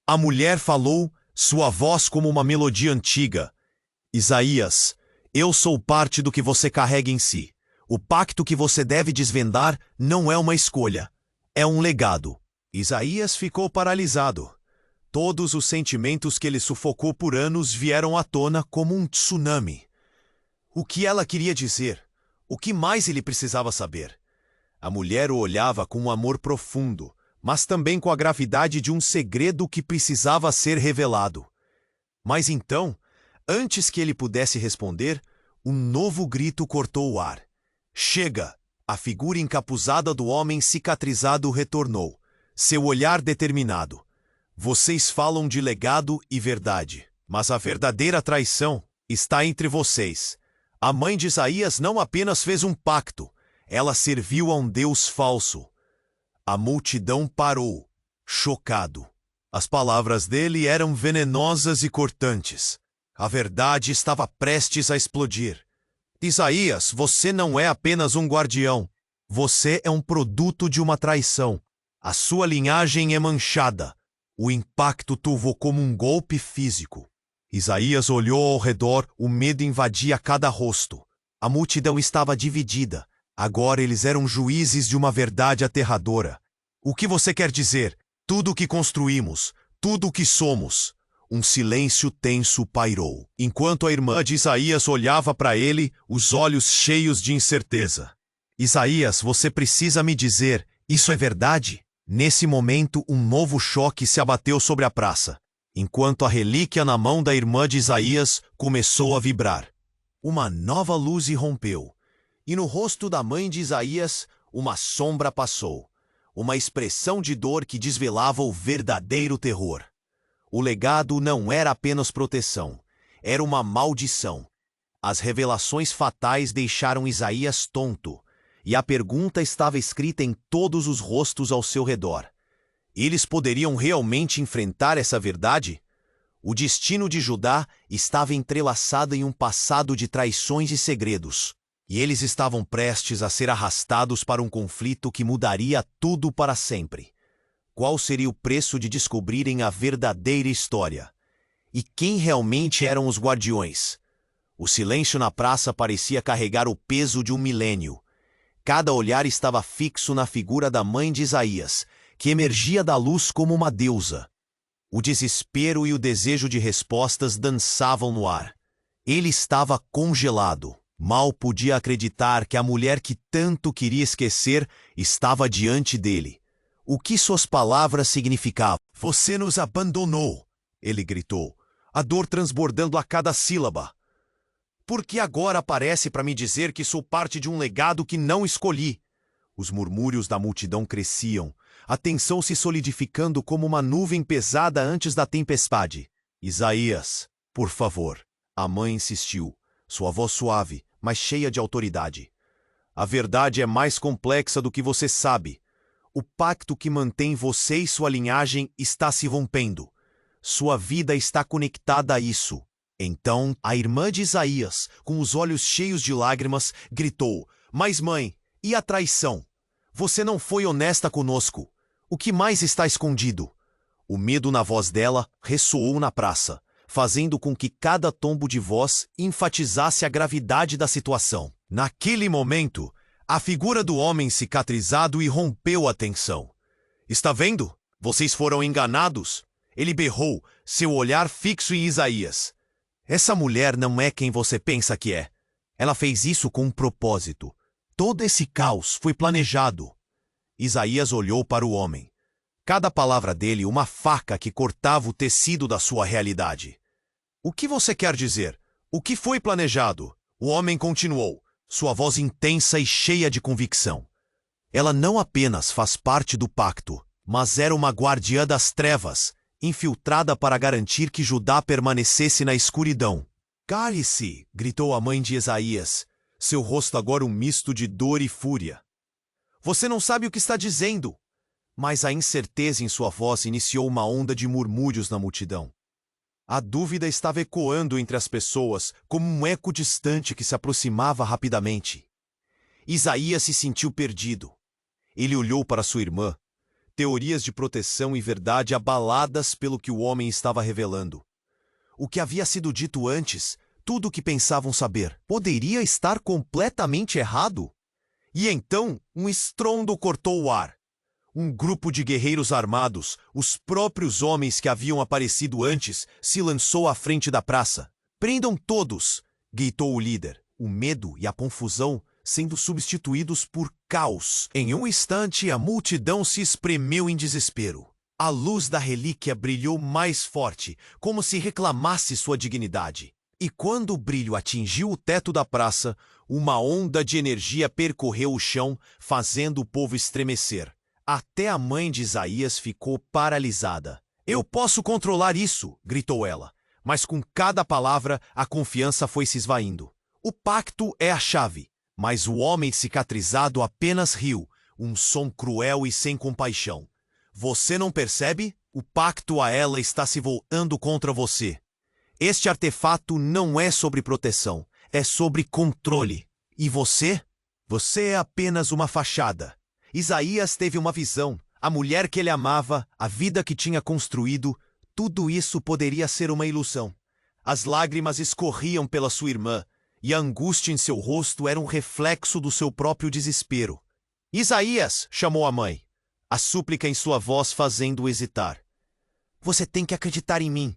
A mulher falou, sua voz como uma melodia antiga. Isaías, eu sou parte do que você carrega em si. O pacto que você deve desvendar não é uma escolha, é um legado. Isaías ficou paralisado. Todos os sentimentos que ele sufocou por anos vieram à tona como um tsunami. O que ela queria dizer? O que mais ele precisava saber? A mulher o olhava com um amor profundo, mas também com a gravidade de um segredo que precisava ser revelado. Mas então, antes que ele pudesse responder, um novo grito cortou o ar. Chega! A figura encapuzada do homem cicatrizado retornou, seu olhar determinado. Vocês falam de legado e verdade, mas a verdadeira traição está entre vocês. A mãe de Isaías não apenas fez um pacto, ela serviu a um Deus falso. A multidão parou, chocado. As palavras dele eram venenosas e cortantes. A verdade estava prestes a explodir. Isaías, você não é apenas um guardião. Você é um produto de uma traição. A sua linhagem é manchada. O impacto tuvou como um golpe físico. Isaías olhou ao redor, o medo invadia cada rosto. A multidão estava dividida. Agora eles eram juízes de uma verdade aterradora. O que você quer dizer? Tudo o que construímos, tudo o que somos. Um silêncio tenso pairou, enquanto a irmã de Isaías olhava para ele, os olhos cheios de incerteza. Isaías, você precisa me dizer, Isso é verdade? Nesse momento, um novo choque se abateu sobre a praça, enquanto a relíquia na mão da irmã de Isaías começou a vibrar. Uma nova luz irrompeu, e no rosto da mãe de Isaías, uma sombra passou, uma expressão de dor que desvelava o verdadeiro terror. O legado não era apenas proteção, era uma maldição. As revelações fatais deixaram Isaías tonto, e a pergunta estava escrita em todos os rostos ao seu redor. Eles poderiam realmente enfrentar essa verdade? O destino de Judá estava entrelaçado em um passado de traições e segredos, e eles estavam prestes a ser arrastados para um conflito que mudaria tudo para sempre. Qual seria o preço de descobrirem a verdadeira história? E quem realmente eram os guardiões? O silêncio na praça parecia carregar o peso de um milênio. Cada olhar estava fixo na figura da mãe de Isaías, que emergia da luz como uma deusa. O desespero e o desejo de respostas dançavam no ar. Ele estava congelado. Mal podia acreditar que a mulher que tanto queria esquecer estava diante dele. O que suas palavras significavam? Você nos abandonou, ele gritou, a dor transbordando a cada sílaba. Por que agora aparece para me dizer que sou parte de um legado que não escolhi? Os murmúrios da multidão cresciam, a tensão se solidificando como uma nuvem pesada antes da tempestade. Isaías, por favor, a mãe insistiu, sua voz suave, mas cheia de autoridade. A verdade é mais complexa do que você sabe. O pacto que mantém você e sua linhagem está se rompendo. Sua vida está conectada a isso. Então, a irmã de Isaías, com os olhos cheios de lágrimas, gritou, mas mãe, e a traição? Você não foi honesta conosco. O que mais está escondido? O medo na voz dela ressoou na praça, fazendo com que cada tombo de voz enfatizasse a gravidade da situação. Naquele momento, a figura do homem cicatrizado irrompeu a tensão. Está vendo? Vocês foram enganados. Ele berrou, seu olhar fixo em Isaías. Essa mulher não é quem você pensa que é. Ela fez isso com um propósito. Todo esse caos foi planejado. Isaías olhou para o homem. Cada palavra dele uma faca que cortava o tecido da sua realidade. O que você quer dizer? O que foi planejado? O homem continuou, sua voz intensa e cheia de convicção. Ela não apenas faz parte do pacto, mas era uma guardiã das trevas, infiltrada para garantir que Judá permanecesse na escuridão. Cale-se! Gritou a mãe de Isaías, seu rosto agora um misto de dor e fúria. Você não sabe o que está dizendo! Mas a incerteza em sua voz iniciou uma onda de murmúrios na multidão. A dúvida estava ecoando entre as pessoas como um eco distante que se aproximava rapidamente. Isaías se sentiu perdido. Ele olhou para sua irmã, teorias de proteção e verdade abaladas pelo que o homem estava revelando. O que havia sido dito antes, tudo o que pensavam saber, poderia estar completamente errado? E então, um estrondo cortou o ar. Um grupo de guerreiros armados, os próprios homens que haviam aparecido antes, se lançou à frente da praça. Prendam todos! Gritou o líder, o medo e a confusão sendo substituídos por caos. Em um instante, a multidão se espremeu em desespero. A luz da relíquia brilhou mais forte, como se reclamasse sua dignidade. E quando o brilho atingiu o teto da praça, uma onda de energia percorreu o chão, fazendo o povo estremecer. Até a mãe de Isaías ficou paralisada. Eu posso controlar isso, gritou ela. Mas com cada palavra, a confiança foi se esvaindo. O pacto é a chave. Mas o homem cicatrizado apenas riu, um som cruel e sem compaixão. Você não percebe? O pacto a ela está se voltando contra você. Este artefato não é sobre proteção, é sobre controle. E você? Você é apenas uma fachada. Isaías teve uma visão. A mulher que ele amava, a vida que tinha construído, tudo isso poderia ser uma ilusão. As lágrimas escorriam pela sua irmã, e a angústia em seu rosto era um reflexo do seu próprio desespero. Isaías! Chamou a mãe, a súplica em sua voz fazendo-o hesitar. Você tem que acreditar em mim.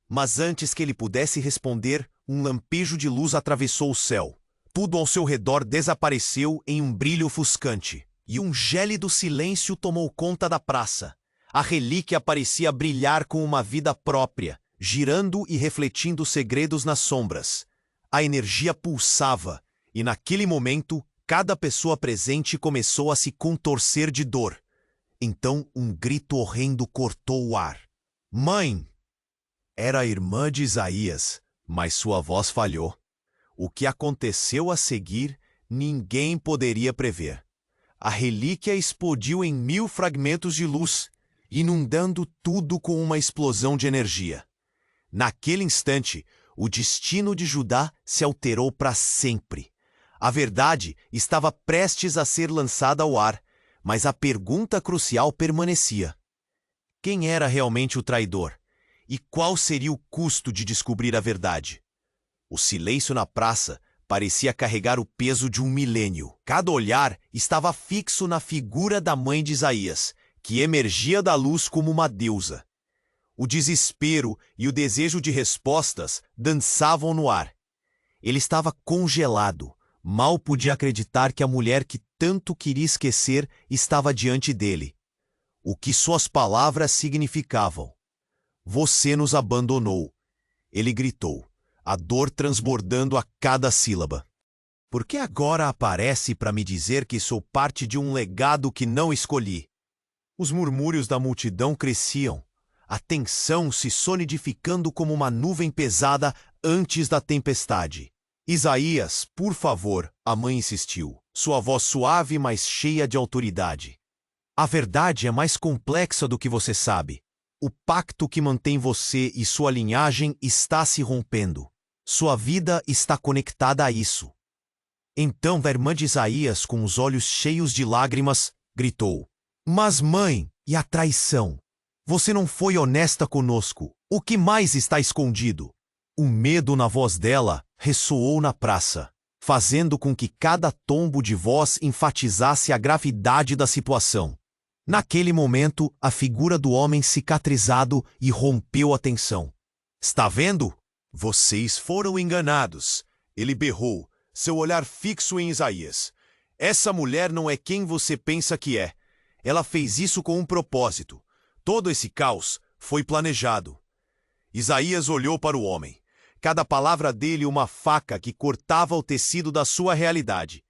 Mas antes que ele pudesse responder, um lampejo de luz atravessou o céu. Tudo ao seu redor desapareceu em um brilho ofuscante. e um gélido silêncio tomou conta da praça. A relíquia parecia brilhar com uma vida própria, girando e refletindo segredos nas sombras. A energia pulsava, e naquele momento, cada pessoa presente começou a se contorcer de dor. Então, um grito horrendo cortou o ar. Mãe! Era a irmã de Isaías, mas sua voz falhou. O que aconteceu a seguir, ninguém poderia prever. A relíquia explodiu em 1000 fragmentos de luz, inundando tudo com uma explosão de energia. Naquele instante, o destino de Judá se alterou para sempre. A verdade estava prestes a ser lançada ao ar, mas a pergunta crucial permanecia. Quem era realmente o traidor? E qual seria o custo de descobrir a verdade? O silêncio na praça parecia carregar o peso de um milênio. Cada olhar estava fixo na figura da mãe de Isaías, que emergia da luz como uma deusa. O desespero e o desejo de respostas dançavam no ar. Ele estava congelado. Mal podia acreditar que a mulher que tanto queria esquecer estava diante dele. O que suas palavras significavam? Você nos abandonou. Ele gritou, a dor transbordando a cada sílaba. Por que agora aparece para me dizer que sou parte de um legado que não escolhi? Os murmúrios da multidão cresciam, a tensão se solidificando como uma nuvem pesada antes da tempestade. Isaías, por favor, a mãe insistiu, sua voz suave, mas cheia de autoridade. A verdade é mais complexa do que você sabe. O pacto que mantém você e sua linhagem está se rompendo. Sua vida está conectada a isso. Então a irmã de Isaías, com os olhos cheios de lágrimas, gritou, Mas mãe, e a traição? Você não foi honesta conosco. O que mais está escondido? O medo na voz dela ressoou na praça, fazendo com que cada tombo de voz enfatizasse a gravidade da situação. Naquele momento, a figura do homem cicatrizado irrompeu a tensão. Está vendo? Vocês foram enganados. Ele berrou, seu olhar fixo em Isaías. Essa mulher não é quem você pensa que é. Ela fez isso com um propósito. Todo esse caos foi planejado. Isaías olhou para o homem. Cada palavra dele uma faca que cortava o tecido da sua realidade.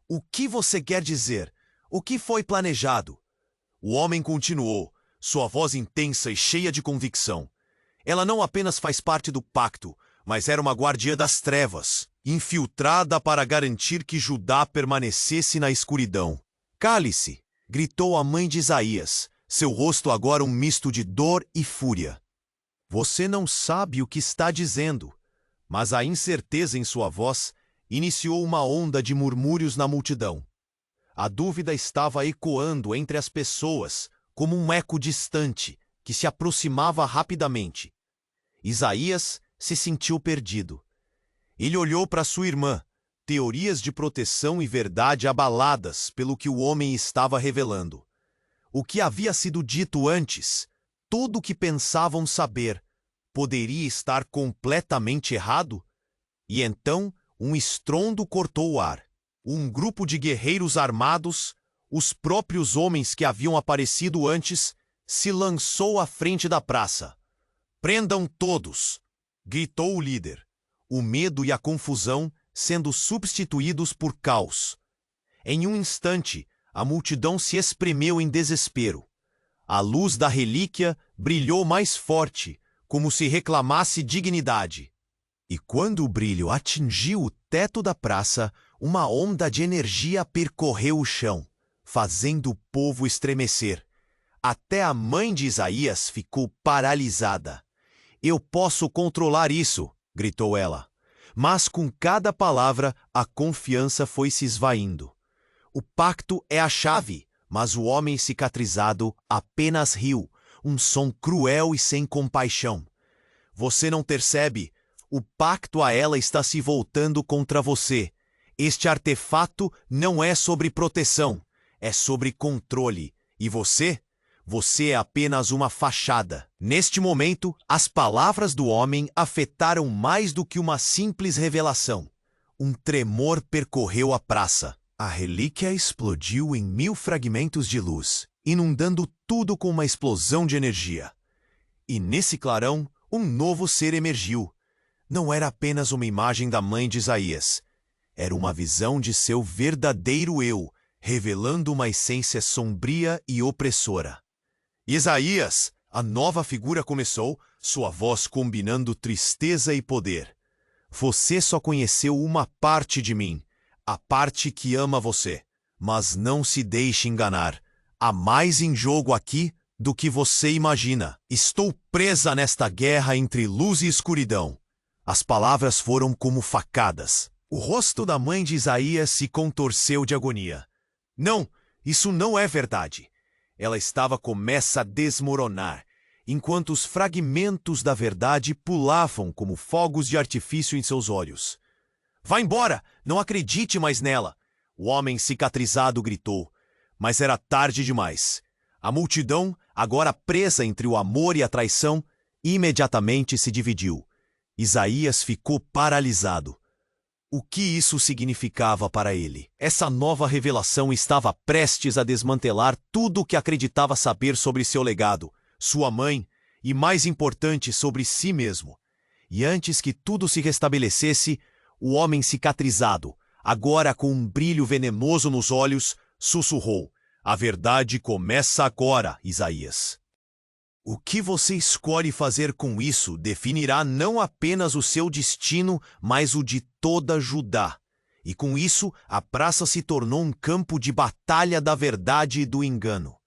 O que você quer dizer? O que foi planejado? O homem continuou, sua voz intensa e cheia de convicção. Ela não apenas faz parte do pacto, mas era uma guardiã das trevas, infiltrada para garantir que Judá permanecesse na escuridão. Cale-se! Gritou a mãe de Isaías, seu rosto agora um misto de dor e fúria. Você não sabe o que está dizendo, mas a incerteza em sua voz iniciou uma onda de murmúrios na multidão. A dúvida estava ecoando entre as pessoas como um eco distante que se aproximava rapidamente. Isaías se sentiu perdido. Ele olhou para sua irmã, teorias de proteção e verdade abaladas pelo que o homem estava revelando. O que havia sido dito antes, tudo o que pensavam saber, poderia estar completamente errado? E então, um estrondo cortou o ar. Um grupo de guerreiros armados, os próprios homens que haviam aparecido antes, se lançou à frente da praça. Prendam todos! Gritou o líder, o medo e a confusão sendo substituídos por caos. Em um instante, a multidão se espremeu em desespero. A luz da relíquia brilhou mais forte, como se reclamasse dignidade. E quando o brilho atingiu o teto da praça, uma onda de energia percorreu o chão, fazendo o povo estremecer. Até a mãe de Isaías ficou paralisada. Eu posso controlar isso, gritou ela. Mas com cada palavra, a confiança foi se esvaindo. O pacto é a chave, mas o homem cicatrizado apenas riu, um som cruel e sem compaixão. Você não percebe? O pacto a ela está se voltando contra você. Este artefato não é sobre proteção, é sobre controle. E você? Você é apenas uma fachada. Neste momento, as palavras do homem afetaram mais do que uma simples revelação. Um tremor percorreu a praça. A relíquia explodiu em 1000 fragmentos de luz, inundando tudo com uma explosão de energia. E nesse clarão, um novo ser emergiu. Não era apenas uma imagem da mãe de Isaías. Era uma visão de seu verdadeiro eu, revelando uma essência sombria e opressora. Isaías, a nova figura começou, sua voz combinando tristeza e poder. Você só conheceu uma parte de mim, a parte que ama você. Mas não se deixe enganar. Há mais em jogo aqui do que você imagina. Estou presa nesta guerra entre luz e escuridão. As palavras foram como facadas. O rosto da mãe de Isaías se contorceu de agonia. Não, isso não é verdade. Ela começa a desmoronar, enquanto os fragmentos da verdade pulavam como fogos de artifício em seus olhos. Vá embora! Não acredite mais nela! O homem cicatrizado gritou, mas era tarde demais. A multidão, agora presa entre o amor e a traição, imediatamente se dividiu. Isaías ficou paralisado. O que isso significava para ele? Essa nova revelação estava prestes a desmantelar tudo o que acreditava saber sobre seu legado, sua mãe e, mais importante, sobre si mesmo. E antes que tudo se restabelecesse, o homem cicatrizado, agora com um brilho venenoso nos olhos, sussurrou: "A verdade começa agora, Isaías." O que você escolhe fazer com isso definirá não apenas o seu destino, mas o de toda Judá. E com isso, a praça se tornou um campo de batalha da verdade e do engano.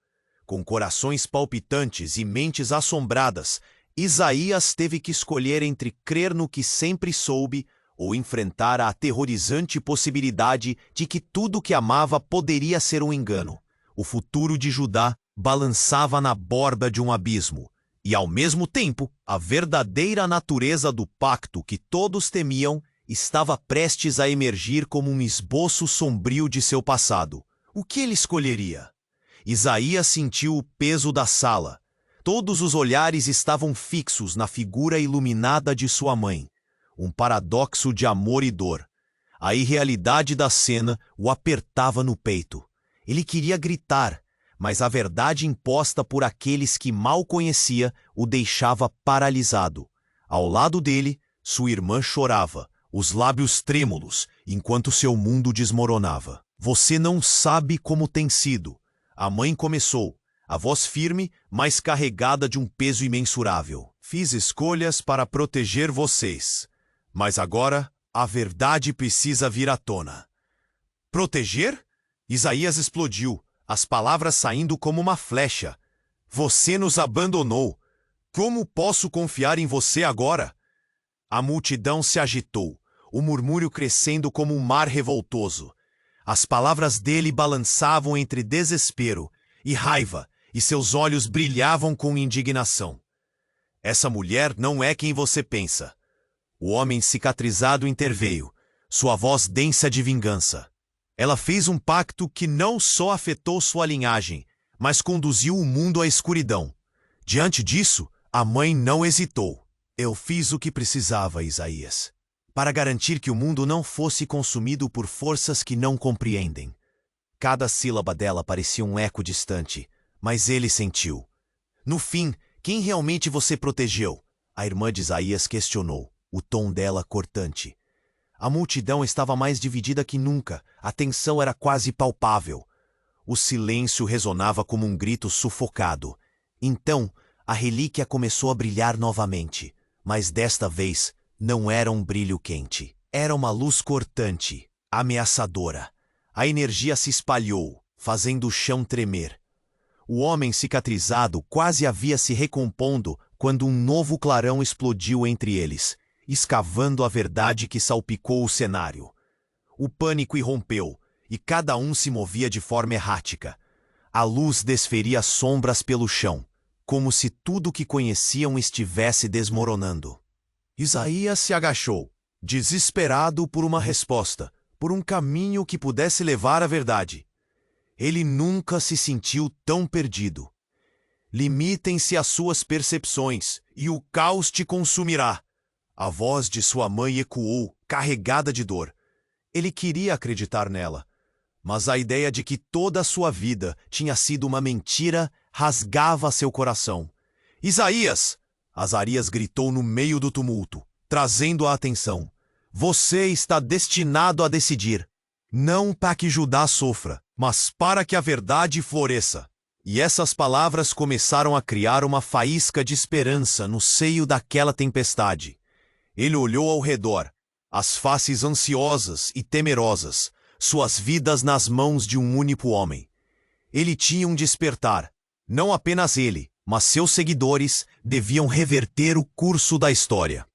Com corações palpitantes e mentes assombradas, Isaías teve que escolher entre crer no que sempre soube ou enfrentar a aterrorizante possibilidade de que tudo que amava poderia ser um engano. O futuro de Judá balançava na borda de um abismo, e ao mesmo tempo, a verdadeira natureza do pacto que todos temiam estava prestes a emergir como um esboço sombrio de seu passado. O que ele escolheria? Isaías sentiu o peso da sala. Todos os olhares estavam fixos na figura iluminada de sua mãe. Um paradoxo de amor e dor. A irrealidade da cena o apertava no peito. Ele queria gritar, mas a verdade imposta por aqueles que mal conhecia o deixava paralisado. Ao lado dele, sua irmã chorava, os lábios trêmulos, enquanto seu mundo desmoronava. "Você não sabe como tem sido." A mãe começou, a voz firme, mas carregada de um peso imensurável. "Fiz escolhas para proteger vocês, mas agora a verdade precisa vir à tona." "Proteger?" Isaías explodiu, as palavras saindo como uma flecha. "Você nos abandonou. Como posso confiar em você agora?" A multidão se agitou, o murmúrio crescendo como um mar revoltoso. As palavras dele balançavam entre desespero e raiva, e seus olhos brilhavam com indignação. "Essa mulher não é quem você pensa." O homem cicatrizado interveio, sua voz densa de vingança. "Ela fez um pacto que não só afetou sua linhagem, mas conduziu o mundo à escuridão. Diante disso, a mãe não hesitou. Eu fiz o que precisava, Isaías, para garantir que o mundo não fosse consumido por forças que não compreendem." Cada sílaba dela parecia um eco distante, mas ele sentiu. "No fim, quem realmente você protegeu?" A irmã de Isaías questionou, o tom dela cortante. A multidão estava mais dividida que nunca, a tensão era quase palpável. O silêncio ressonava como um grito sufocado. Então, a relíquia começou a brilhar novamente, mas desta vez não era um brilho quente. Era uma luz cortante, ameaçadora. A energia se espalhou, fazendo o chão tremer. O homem cicatrizado quase havia se recompondo quando um novo clarão explodiu entre eles, escavando a verdade que salpicou o cenário. O pânico irrompeu, e cada um se movia de forma errática. A luz desferia sombras pelo chão, como se tudo que conheciam estivesse desmoronando. Isaías se agachou, desesperado por uma resposta, por um caminho que pudesse levar à verdade. Ele nunca se sentiu tão perdido. "Limitem-se às suas percepções, e o caos te consumirá." A voz de sua mãe ecoou, carregada de dor. Ele queria acreditar nela, Mas a ideia de que toda a sua vida tinha sido uma mentira rasgava seu coração. Isaías! Azarias gritou no meio do tumulto, trazendo a atenção. Você está destinado a decidir. Não para que Judá sofra, mas para que a verdade floresça. E essas palavras começaram a criar uma faísca de esperança no seio daquela tempestade. Ele olhou ao redor, as faces ansiosas e temerosas, suas vidas nas mãos de um único homem. Ele tinha um despertar. Não apenas ele, mas seus seguidores deviam reverter o curso da história.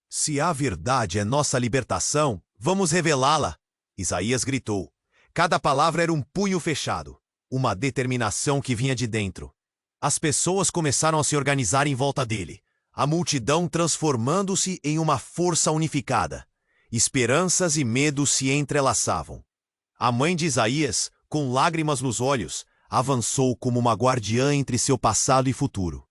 Se a verdade é nossa libertação, vamos revelá-la, Isaías gritou. Cada palavra era um punho fechado, uma determinação que vinha de dentro. As pessoas começaram a se organizar em volta dele, a multidão transformando-se em uma força unificada. Esperanças e medos se entrelaçavam. A mãe de Isaías, com lágrimas nos olhos, avançou como uma guardiã entre seu passado e futuro.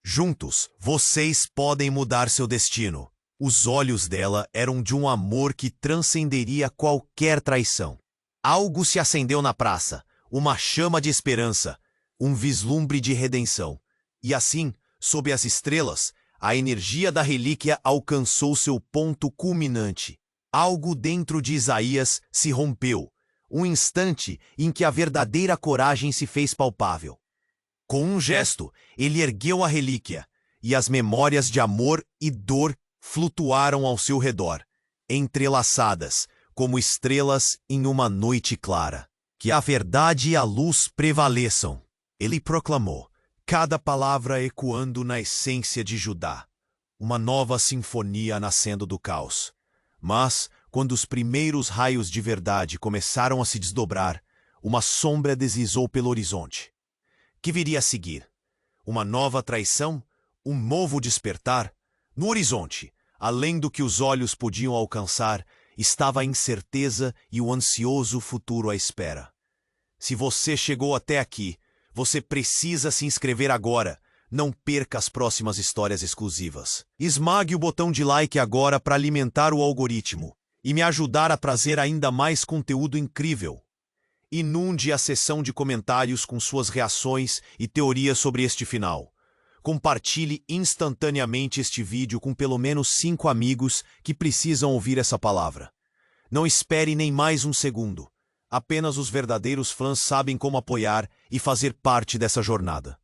Juntos, vocês podem mudar seu destino. Os olhos dela eram de um amor que transcenderia qualquer traição. Algo se acendeu na praça, uma chama de esperança, um vislumbre de redenção. E assim, sob as estrelas, a energia da relíquia alcançou seu ponto culminante. Algo dentro de Isaías se rompeu, um instante em que a verdadeira coragem se fez palpável. Com um gesto, ele ergueu a relíquia, e as memórias de amor e dor flutuaram ao seu redor, entrelaçadas, como estrelas em uma noite clara. Que a verdade e a luz prevaleçam, ele proclamou, cada palavra ecoando na essência de Judá, uma nova sinfonia nascendo do caos. Mas, quando os primeiros raios de verdade começaram a se desdobrar, uma sombra deslizou pelo horizonte. Que viria a seguir? Uma nova traição? Um novo despertar? No horizonte, além do que os olhos podiam alcançar, estava a incerteza e o ansioso futuro à espera. Se você chegou até aqui, você precisa se inscrever agora. Não perca as próximas histórias exclusivas. Esmague o botão de like agora para alimentar o algoritmo e me ajudar a trazer ainda mais conteúdo incrível. Inunde a seção de comentários com suas reações e teorias sobre este final. Compartilhe instantaneamente este vídeo com pelo menos 5 amigos que precisam ouvir essa palavra. Não espere nem mais um segundo. Apenas os verdadeiros fãs sabem como apoiar e fazer parte dessa jornada.